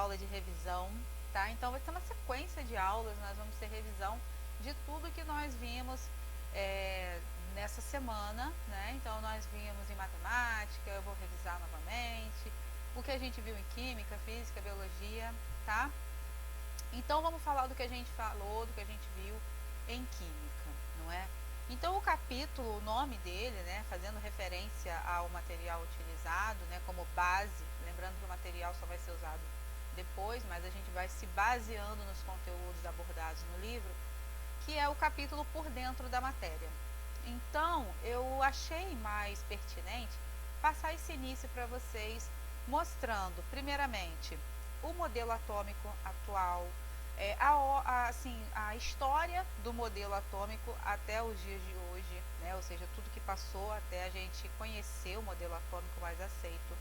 aula de revisão, tá? Então vai ser uma sequência de aulas, nós vamos ter revisão de tudo que nós vimos nessa semana, né? Então nós vimos em matemática, eu vou revisar novamente, o que a gente viu em química, física, biologia, tá? Então vamos falar do que a gente falou, do que a gente viu em química, não é? Então o capítulo, o nome dele, né, fazendo referência ao material utilizado, né, como base, lembrando que o material só vai ser usado depois, mas a gente vai se baseando nos conteúdos abordados no livro, que é o capítulo por dentro da matéria. Então eu achei mais pertinente passar esse início para vocês, mostrando primeiramente o modelo atômico atual, a história do modelo atômico até os dias de hoje, né? Ou seja, tudo que passou até a gente conhecer o modelo atômico mais aceito.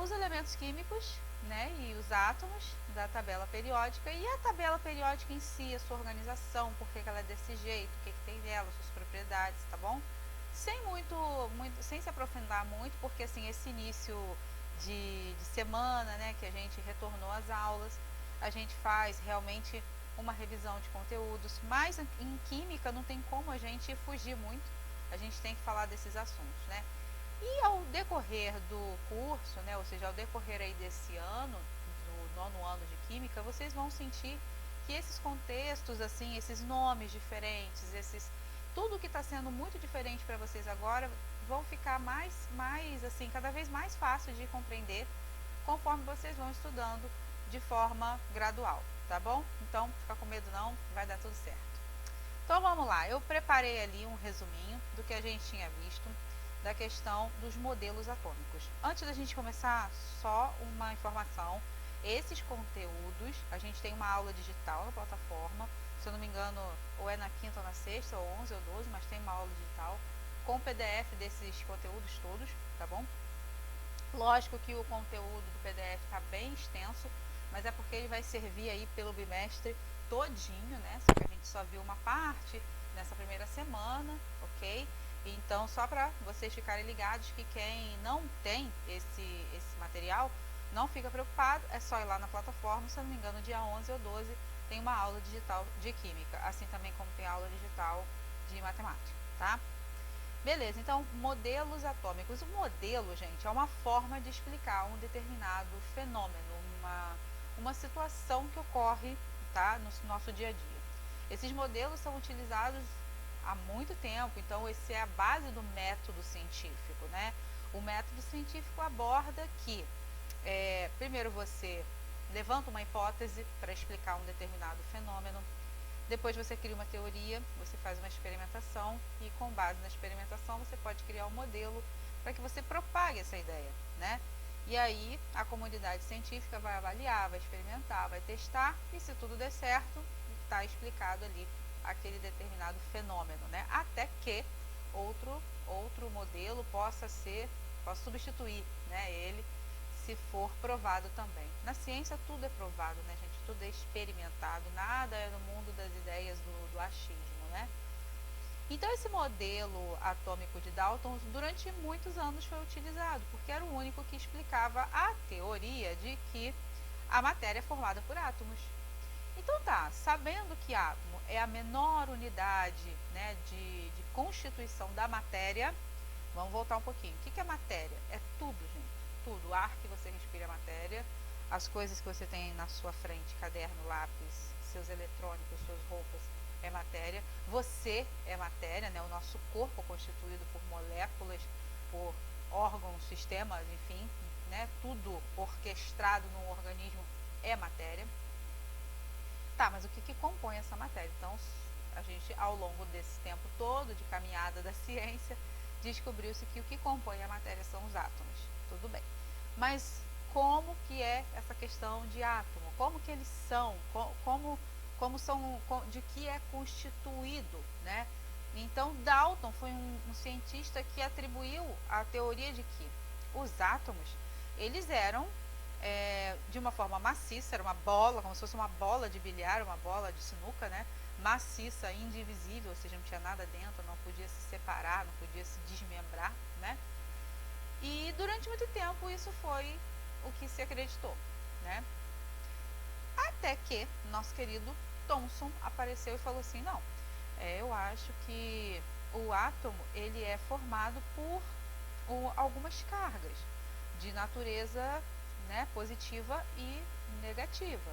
Os elementos químicos, né, e os átomos da tabela periódica, e a tabela periódica em si, a sua organização, por que ela é desse jeito, o que tem nela, suas propriedades, tá bom? Sem se aprofundar muito, porque assim, esse início de semana, né, que a gente retornou às aulas, a gente faz realmente uma revisão de conteúdos, mas em química não tem como a gente fugir muito, a gente tem que falar desses assuntos, né? E ao decorrer do curso, né, ou seja, ao decorrer aí desse ano, do 9º ano de Química, vocês vão sentir que esses contextos, assim, esses nomes diferentes, tudo que está sendo muito diferente para vocês agora, vão ficar assim, cada vez mais fácil de compreender, conforme vocês vão estudando de forma gradual, tá bom? Então, não fica com medo não, vai dar tudo certo. Então, vamos lá, eu preparei ali um resuminho do que a gente tinha visto, da questão dos modelos atômicos. Antes da gente começar, só uma informação, esses conteúdos, a gente tem uma aula digital na plataforma, se eu não me engano, ou é na quinta ou na sexta, ou 11 ou 12, mas tem uma aula digital com o PDF desses conteúdos todos, tá bom? Lógico que o conteúdo do PDF está bem extenso, mas é porque ele vai servir aí pelo bimestre todinho, né? Só que a gente só viu uma parte nessa primeira semana, ok? Então, só para vocês ficarem ligados que quem não tem esse material, não fica preocupado, é só ir lá na plataforma, se eu não me engano, dia 11 ou 12 tem uma aula digital de química, assim também como tem aula digital de matemática, tá? Beleza, então, modelos atômicos. O modelo, gente, é uma forma de explicar um determinado fenômeno, uma situação que ocorre, tá, no nosso dia a dia. Esses modelos são utilizados há muito tempo, então esse é a base do método científico, né? O método científico aborda que, primeiro você levanta uma hipótese para explicar um determinado fenômeno, depois você cria uma teoria, você faz uma experimentação e com base na experimentação você pode criar um modelo para que você propague essa ideia, né? E aí a comunidade científica vai avaliar, vai experimentar, vai testar e se tudo der certo, está explicado ali aquele determinado fenômeno, né? Até que outro modelo possa substituir, né, ele, se for provado também. Na ciência tudo é provado, né, gente? Tudo é experimentado, nada é no mundo das ideias do achismo, né? Então esse modelo atômico de Dalton durante muitos anos foi utilizado, porque era o único que explicava a teoria de que a matéria é formada por átomos. Então tá, sabendo que átomo é a menor unidade, né, de constituição da matéria, vamos voltar um pouquinho. O que é matéria? É tudo, gente. Tudo. O ar que você respira é matéria, as coisas que você tem na sua frente, caderno, lápis, seus eletrônicos, suas roupas, é matéria. Você é matéria, né? O nosso corpo é constituído por moléculas, por órgãos, sistemas, enfim, né? Tudo orquestrado num organismo é matéria. Tá, mas o que compõe essa matéria? Então, a gente, ao longo desse tempo todo de caminhada da ciência, descobriu-se que o que compõe a matéria são os átomos. Tudo bem. Mas como que é essa questão de átomo? Como que eles são? De que é constituído, né? Então, Dalton foi um cientista que atribuiu a teoria de que os átomos, eles eram de uma forma maciça, era uma bola, como se fosse uma bola de bilhar, uma bola de sinuca, né? Maciça, indivisível, ou seja, não tinha nada dentro, não podia se separar, não podia se desmembrar, né? E durante muito tempo isso foi o que se acreditou. né? Até que nosso querido Thomson apareceu e falou assim, não, eu acho que o átomo ele é formado por algumas cargas de natureza, né, positiva e negativa.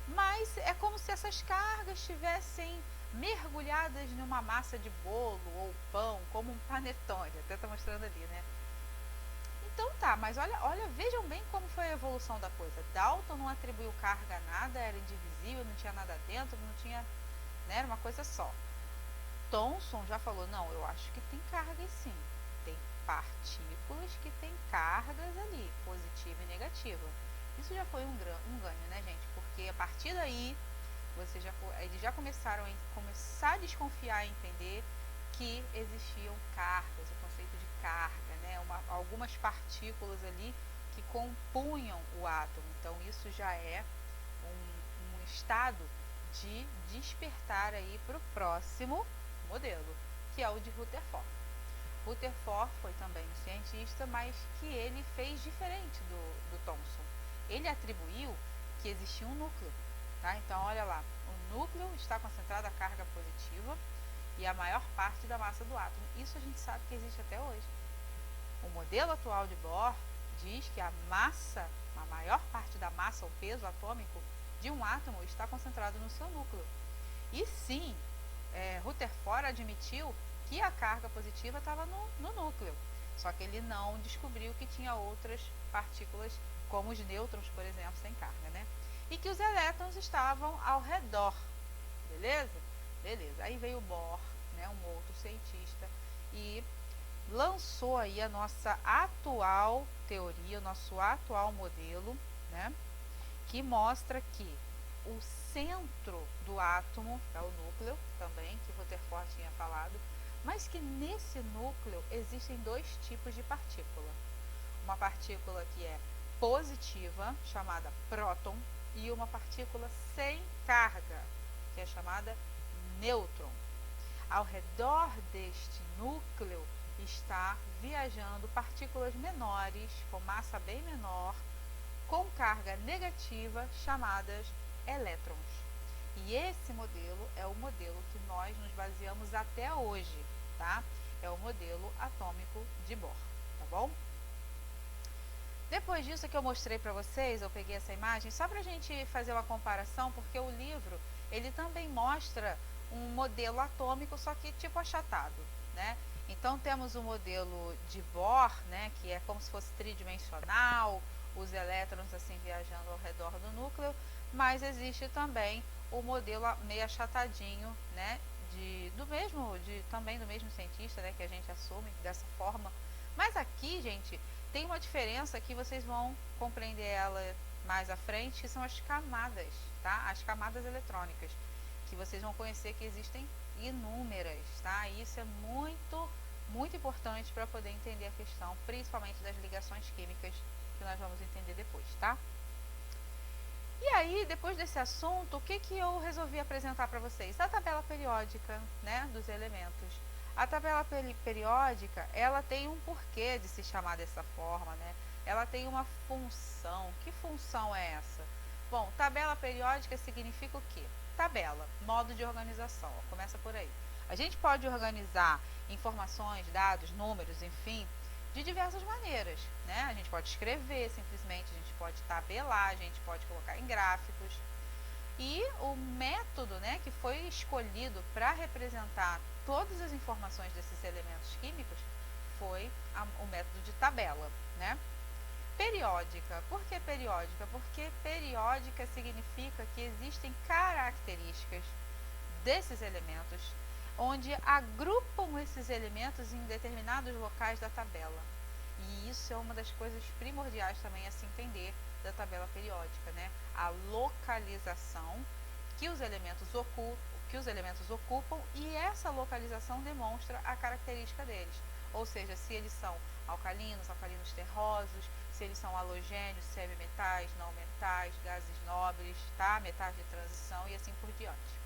Mas é como se essas cargas estivessem mergulhadas numa massa de bolo ou pão, como um panetone, até está mostrando ali, né? Então tá, mas olha, vejam bem como foi a evolução da coisa. Dalton não atribuiu carga a nada, era indivisível, não tinha nada dentro, não tinha, né, era uma coisa só. Thomson já falou, não, eu acho que tem cargas sim, tem partículas que têm cargas ali, positiva e negativa. Isso já foi um ganho, né, gente? Porque a partir daí, eles já começaram a desconfiar e entender que existiam cargas, o conceito de carga, né? Algumas partículas ali que compunham o átomo. Então, isso já é um estado de despertar aí para o próximo modelo, que é o de Rutherford. Rutherford foi também um cientista, mas que ele fez diferente do Thomson. Ele atribuiu que existia um núcleo, tá? Então, olha lá, o núcleo está concentrado a carga positiva e a maior parte da massa do átomo. Isso a gente sabe que existe até hoje. O modelo atual de Bohr diz que a maior parte da massa, ou peso atômico de um átomo está concentrado no seu núcleo. E sim, Rutherford admitiu que a carga positiva estava no núcleo, só que ele não descobriu que tinha outras partículas, como os nêutrons, por exemplo, sem carga, né? E que os elétrons estavam ao redor, beleza? Beleza. Aí veio Bohr, né, um outro cientista, e lançou aí a nossa atual teoria, o nosso atual modelo, né, que mostra que o centro do átomo é o núcleo, também, que Rutherford tinha falado, mas que nesse núcleo existem dois tipos de partícula. Uma partícula que é positiva, chamada próton, e uma partícula sem carga, que é chamada nêutron. Ao redor deste núcleo está viajando partículas menores, com massa bem menor, com carga negativa, chamadas elétrons. E esse modelo é o modelo que nós nos baseamos até hoje, tá? É o modelo atômico de Bohr, tá bom? Depois disso que eu mostrei para vocês, eu peguei essa imagem só para a gente fazer uma comparação, porque o livro, ele também mostra um modelo atômico, só que tipo achatado, né? Então temos o modelo de Bohr, né, que é como se fosse tridimensional, os elétrons assim viajando ao redor do núcleo, mas existe também o modelo meio achatadinho, né, também do mesmo cientista, né, que a gente assume dessa forma. Mas aqui, gente, tem uma diferença que vocês vão compreender ela mais à frente, que são as camadas, tá? As camadas eletrônicas, que vocês vão conhecer que existem inúmeras, tá? E isso é muito, muito importante para poder entender a questão, principalmente das ligações químicas, que nós vamos entender depois, tá? E aí, depois desse assunto, o que eu resolvi apresentar para vocês? A tabela periódica, né, dos elementos. A tabela periódica, ela tem um porquê de se chamar dessa forma, né? Ela tem uma função. Que função é essa? Bom, tabela periódica significa o quê? Tabela, modo de organização, ó, começa por aí. A gente pode organizar informações, dados, números, enfim, de diversas maneiras, né? A gente pode escrever simplesmente, a gente pode tabelar, a gente pode colocar em gráficos. E o método, né, que foi escolhido para representar todas as informações desses elementos químicos foi o método de tabela, né? Periódica. Por que periódica? Porque periódica significa que existem características desses elementos onde agrupam esses elementos em determinados locais da tabela. E isso é uma das coisas primordiais também a se entender da tabela periódica, né? A localização que os elementos ocupam, e essa localização demonstra a característica deles. Ou seja, se eles são alcalinos terrosos, se eles são halogênios, semimetais, não metais, gases nobres, tá? Metais de transição e assim por diante.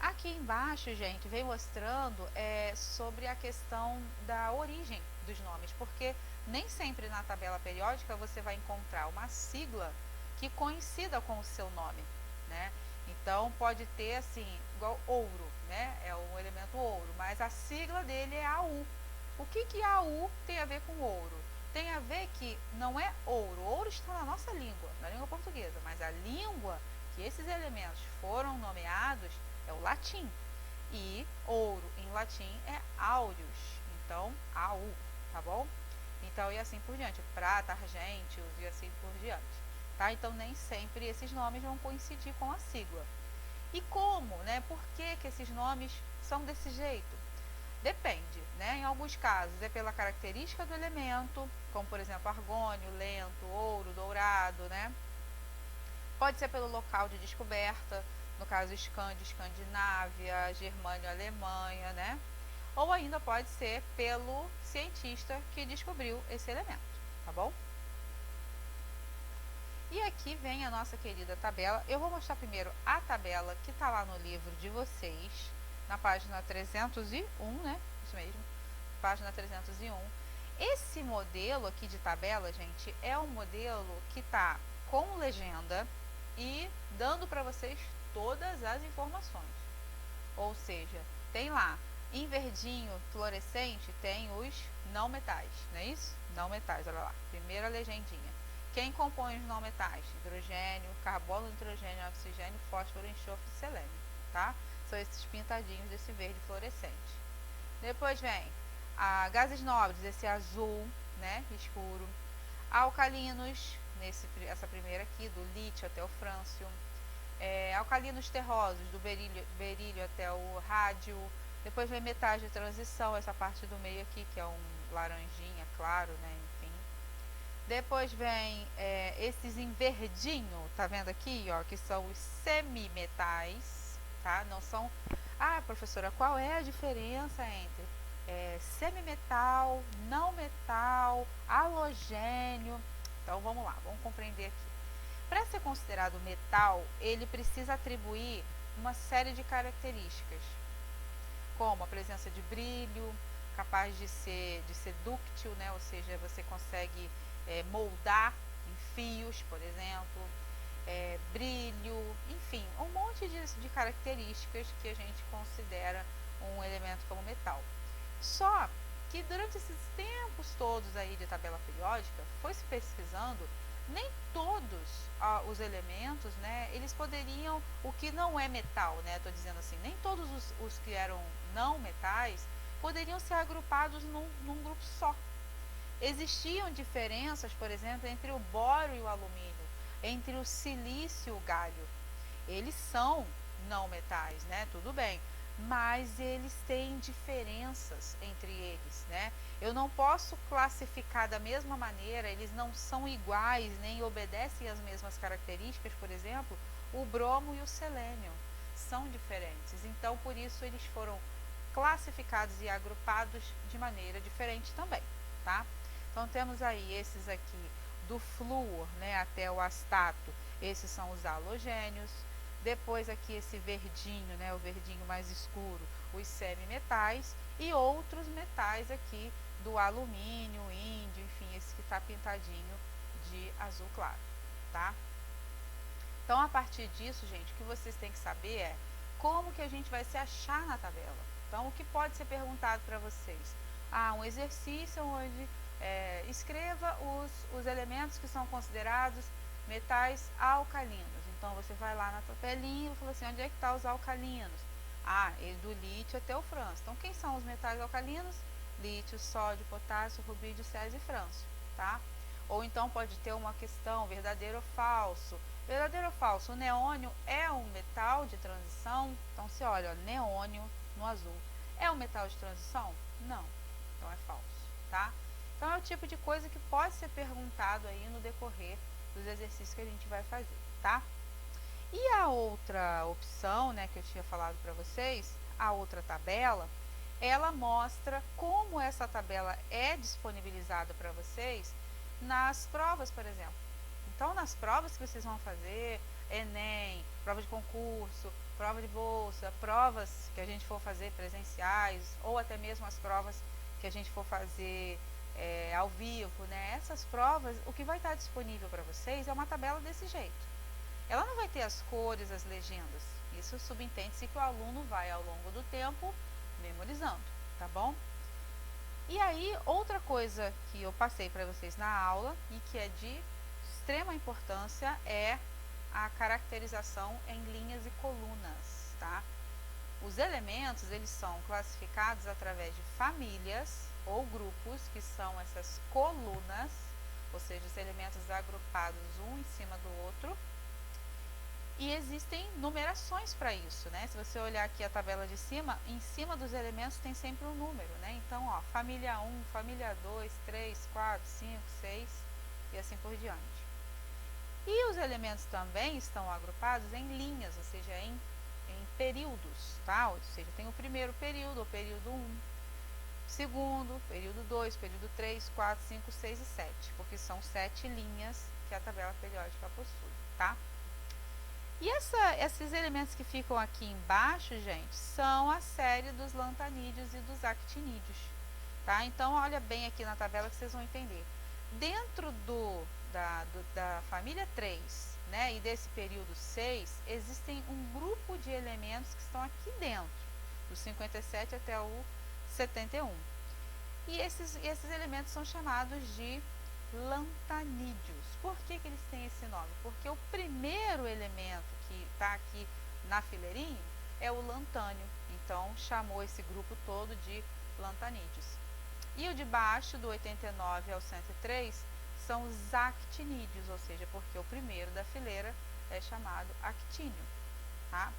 Aqui embaixo, gente, vem mostrando sobre a questão da origem dos nomes, porque Nem sempre na tabela periódica você vai encontrar uma sigla que coincida com o seu nome, né? Então pode ter assim, igual ouro, né? É o elemento ouro, mas a sigla dele é AU. O que AU tem a ver com ouro? Tem a ver que não é ouro. Ouro está na nossa língua, na língua portuguesa, mas a língua que esses elementos foram nomeados é o latim. E ouro em latim é aureus. Então, AU, tá bom? Então, e assim por diante. Prata, argêntios e assim por diante. Tá? Então, nem sempre esses nomes vão coincidir com a sigla. E como, né? Por que esses nomes são desse jeito? Depende, né? Em alguns casos é pela característica do elemento, como por exemplo argônio, lento, ouro, dourado, né? Pode ser pelo local de descoberta, no caso Escandinávia, Germânia, Alemanha, né? Ou ainda pode ser pelo cientista que descobriu esse elemento, tá bom? E aqui vem a nossa querida tabela. Eu vou mostrar primeiro a tabela que está lá no livro de vocês, na página 301, né? Isso mesmo, página 301. Esse modelo aqui de tabela, gente, é um modelo que está com legenda e dando para vocês todas as informações. Ou seja, tem lá, em verdinho fluorescente, tem os não metais, não é isso? Não metais, olha lá, primeira legendinha. Quem compõe os não metais? Hidrogênio, carbono, nitrogênio, oxigênio, fósforo, enxofre e selênio, tá? São esses pintadinhos desse verde fluorescente. Depois vem gases nobres, esse azul, né, escuro. Alcalinos, essa primeira aqui, do lítio até o frâncio. Alcalinos terrosos, do berílio até o rádio. Depois vem metais de transição, essa parte do meio aqui, que é um laranjinha claro, né, enfim. Depois vem esses em verdinho, tá vendo aqui, ó, que são os semimetais, tá? Não são... Ah, professora, qual é a diferença entre semimetal, não metal, halogênio? Então, vamos lá, vamos compreender aqui. Para ser considerado metal, ele precisa atribuir uma série de características, como a presença de brilho, capaz de ser dúctil, né? Ou seja, você consegue moldar em fios, por exemplo, brilho, enfim, um monte de características que a gente considera um elemento como metal. Só que durante esses tempos todos aí de tabela periódica, foi se pesquisando, nem todos os elementos, né, eles poderiam, o que não é metal, né, estou dizendo assim, nem todos os que eram não metais poderiam ser agrupados num grupo só. Existiam diferenças, por exemplo, entre o bório e o alumínio, entre o silício e o galho. Eles são não metais, né? Tudo bem, mas eles têm diferenças entre eles, né? Eu não posso classificar da mesma maneira, eles não são iguais, nem obedecem às mesmas características, por exemplo, o bromo e o selênio são diferentes. Então, por isso, eles foram classificados e agrupados de maneira diferente também, tá? Então, temos aí esses aqui do flúor, né, até o astato, esses são os halogênios. Depois aqui esse verdinho, né, o verdinho mais escuro, os semimetais e outros metais aqui do alumínio, índio, enfim, esse que está pintadinho de azul claro, tá? Então, a partir disso, gente, o que vocês têm que saber é como que a gente vai se achar na tabela. Então, o que pode ser perguntado para vocês? Um exercício onde escreva os elementos que são considerados metais alcalinos. Então, você vai lá na tabelinha e fala assim, onde é que estão os alcalinos? Do lítio até o frâncio. Então, quem são os metais alcalinos? Lítio, sódio, potássio, rubídio, césio e frâncio, tá? Ou então pode ter uma questão, verdadeiro ou falso. Verdadeiro ou falso? O neônio é um metal de transição? Então, você olha, ó, neônio no azul. É um metal de transição? Não. Então, é falso, tá? Então, é o tipo de coisa que pode ser perguntado aí no decorrer dos exercícios que a gente vai fazer, tá? E a outra opção, né, que eu tinha falado para vocês, a outra tabela, ela mostra como essa tabela é disponibilizada para vocês nas provas, por exemplo. Então, nas provas que vocês vão fazer, Enem, prova de concurso, prova de bolsa, provas que a gente for fazer presenciais, ou até mesmo as provas que a gente for fazer ao vivo, né? Essas provas, o que vai estar disponível para vocês é uma tabela desse jeito. Ela não vai ter as cores, as legendas. Isso subentende-se que o aluno vai, ao longo do tempo, memorizando, tá bom? E aí, outra coisa que eu passei para vocês na aula e que é de extrema importância é a caracterização em linhas e colunas, tá? Os elementos, eles são classificados através de famílias ou grupos, que são essas colunas, ou seja, os elementos agrupados um em cima do outro. E existem numerações para isso, né? Se você olhar aqui a tabela de cima, em cima dos elementos tem sempre um número, né? Então, ó, família 1, família 2, 3, 4, 5, 6 e assim por diante. E os elementos também estão agrupados em linhas, ou seja, em períodos, tá? Ou seja, tem o primeiro período, o período 1, segundo, período 2, período 3, 4, 5, 6 e 7, porque são 7 linhas que a tabela periódica possui, tá? E esses elementos que ficam aqui embaixo, gente, são a série dos lantanídeos e dos actinídeos, tá? Então, olha bem aqui na tabela que vocês vão entender. Dentro da família 3, né, e desse período 6, existem um grupo de elementos que estão aqui dentro, do 57 até o 71. E esses elementos são chamados de lantanídeos. Por que eles têm esse nome? Porque o primeiro elemento que está aqui na fileirinha é o lantânio. Então, chamou esse grupo todo de lantanídeos. E o de baixo, do 89 ao 103, são os actinídeos, ou seja, porque o primeiro da fileira é chamado actínio, tá?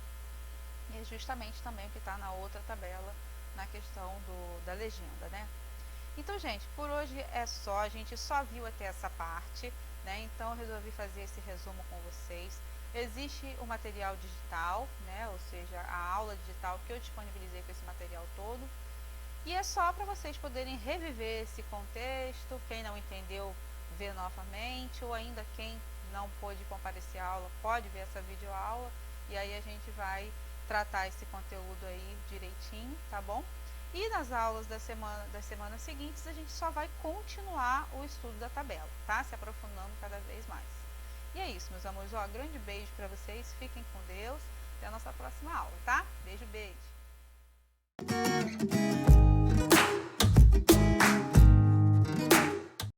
E é justamente também o que está na outra tabela, na questão da legenda, né? Então, gente, por hoje é só, a gente só viu até essa parte, né? Então, eu resolvi fazer esse resumo com vocês. Existe o material digital, né? Ou seja, a aula digital que eu disponibilizei com esse material todo. E é só para vocês poderem reviver esse contexto, quem não entendeu, ver novamente, ou ainda quem não pôde comparecer à aula, pode ver essa videoaula, e aí a gente vai tratar esse conteúdo aí direitinho, tá bom? E nas aulas das semanas seguintes, a gente só vai continuar o estudo da tabela, tá? Se aprofundando cada vez mais. E é isso, meus amores. Ó, grande beijo para vocês. Fiquem com Deus. Até a nossa próxima aula, tá? Beijo, beijo.